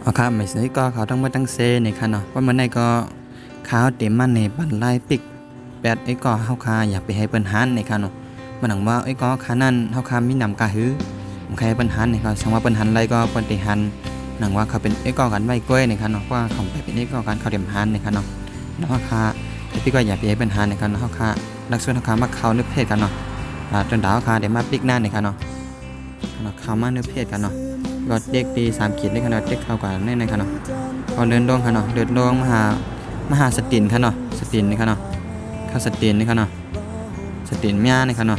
ครับไม่ซื้อก็เขาต้องมาตั้งเซในค่ะเนาะว่ามันได้ก็ข้าวเต็มมันในบันไลปิกแปดไอ้ก็เฮาคาอยากไปให้เปิ้นหันในค่ะเนาะมันหนังว่าไอ้ก็คานั่นเฮาคามีนำกะหือผมใครเปิ้นหันในก็สังว่าเปิ้นหันไรก็เปิ้นได้หันหนังว่าเขาเป็นไอ้ก็กันไว้กล้วยในค่ะเนาะว่าเขาไปเป็นไอ้ก็กันเขาเต็มหันในค่ะเนาะแล้วเฮาคาแต่พี่ก็อยากไปให้เปิ้นหันในค่ะเนาะเฮาคาลักษณะเฮาคามาเข้าเนื้อเพศกันเนาะจนดาวคาได้มาปิกหน้าในค่ะเนาะเข้ามาเนื้อเพศกันเนาะก็เด็กดี3ขีดในขนาดเด็กเข้ากันในขนาดพอเดินดงค่ะเนาะเดินดงมหาสตินค่ะเนาะสตินนี่ค่ะเนาะข้าสตินนี่ค่ะเนาะสตินเมียนี่ค่ะเนาะ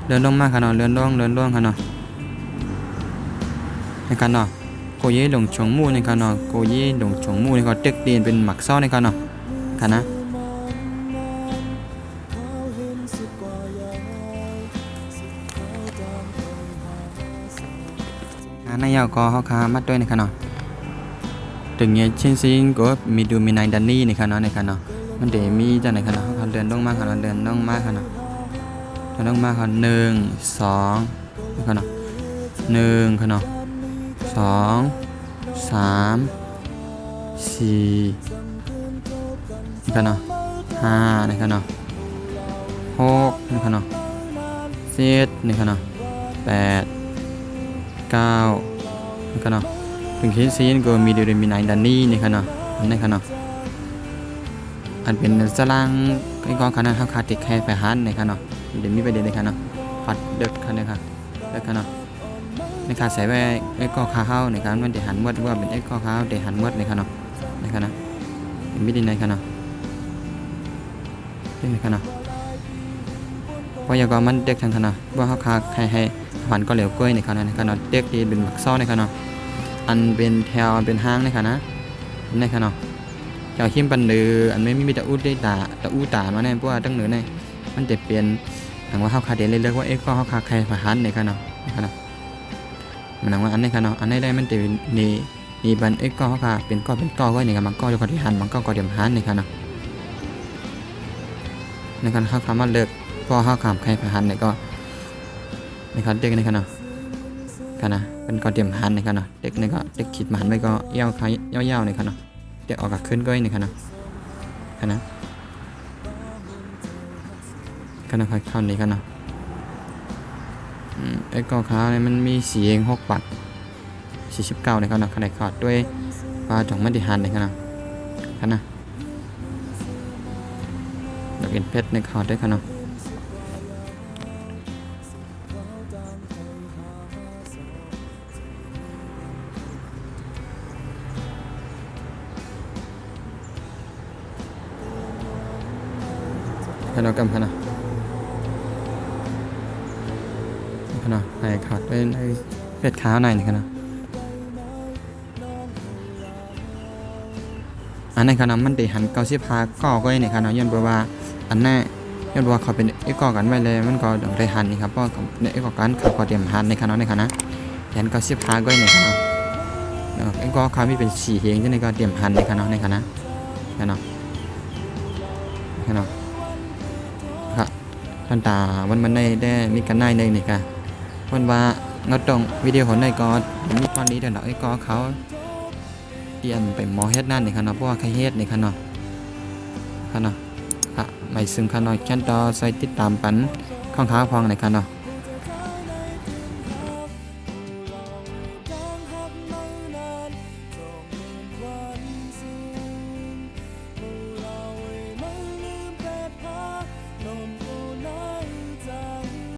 เดินดงมากค่ะเนาะเดินดงค่ะเนาะนี่ค่ะเนาะโกยี่หลงชงมู่นี่ค่ะเนาะโกยี่หลงชงมู่นี่ก็เด็กดีเป็นหมักซ้อนี่ค่ะเนาะค่ะนะนายก็เขาคามัดด้วยนะครับเนาะถึงเงี้ยเช่นซิงก็มีดูมีนายดันนี่นะครับเนาะนะครับเนาะมันเดี๋ยวมีจะไหนครับเนาะเขาเดินต้องมากครับเดินต้องมากครับเนาะเดินต้องมากครับ1 2นะครับเนาะ1ครับเนาะ2 3 4นะครับเนาะ5นะครับเนาะ6นะครับเนาะ7นะครับเนาะ8 9นะครับเนาะถึงเช่นซีนก็มีเดมีนายดันนี่นะครับเนาะอันนี้ครับเนาะอันเป็นสลางไอ้กองคณะเขาขาดติดแค่ไปหันนะครับเนาะเดี๋ยวมีประเด็นนะครับเนาะปัดเด็กครับนะครับเด็กครับเนาะในขาใส่ไว้ไอ้กองข้าวนะครับมันเดี๋ยวหันมดว่าเป็นไอ้กองข้าวเดี๋ยวหันมดนะครับเนาะนะครับเนาะเป็นไม่ดีนะครับเนาะนี่นะครับเนาะเพราะอย่างก็มันเด็กทางขนาดว่าเขาขาใครให้หันก็เหลวกล้วยนะครับนะครับเนาะเด็กดีเป็นหมักซ้อนะครับเนาะอันเป็นแถวเป็นห้างนะครับนะนะครับเนาะแถวหิมปันเดืออันไม่มีแต่อู้ได้แต่อู้ตามาเนี่ยเพราะว่าตั้งเหนือเนี่ยมันจะเปลี่ยนทางว่าเขาขาเด่นเลยเรียกว่าเอ็กก็เขาขาใครผ่านนะครับเนาะนะครับเนาะมันหนังว่าอันนี้ครับเนาะอันนี้ได้มันจะนี่บันเอ็กก็เขาขาเป็นก้อไว้เนี่ยครับมันก้อจะก้อที่หันมันก้อเดียมหันนะครับเนาะในการเขาขามาเลิกพอเขาขามใครผ่านเนี่ยก็ในการเด็กนะครับเนาะกันนะเป็นก้อเดียมหันนะครับเนาะเด็กเนี่ยก็เด็กขีดมันไว้ก็เย้าใครเย้านะครับเนาะเด็กออกกับขึ้นก็นะครับเนาะกันนะกันนะเข้านี้กันเนาะไอ้กอขาเนี่ยมันมีสีเอง6 ปัด49นะครับเนาะขนาดขาดด้วยปลาจ่องมันดิหันนะครับเนาะกันนะดอกเอ็นเพชรในขาดด้วยกันเนาะกันเอากำกันนะขนาดไหนขาดด้วยในเป็ดขาวในนี่ขนาดอันนี้ขนาดมันได้หัน95 ก่อก็นี่ขนาดย้อนบอกว่าอันนี้ย้อนบอกว่าเขาเป็นไอ้ก่อกันไว้เลยมันก็ต้องได้หันนี่ครับเพราะไอ้ก่อกันเขาก็เตรียมหันในขนาดนี้ขนาดหัน95ก็นี่ขนาดไอ้ก่อเขามีเป็น4เฮงที่ในก็เตรียมหันในขนาดนี้ขนาดครับท่านตามันได้มีกันได้ในนี่ค่ะวันว่างดตรงวิดีโอของนายกอมีตอนนี้เดี๋ยวไอ้กอเขาเปลี่ยนไปหมอเฮ็ดนั่นนี่ค่ะเนาะเพราะว่าใครเฮ็ดนี่ค่ะเนาะค่ะไม่ซึมค่ะเนาะแค่ต่อใส่ติดตามปันข้องค้าพองนี่ค่ะเนาะ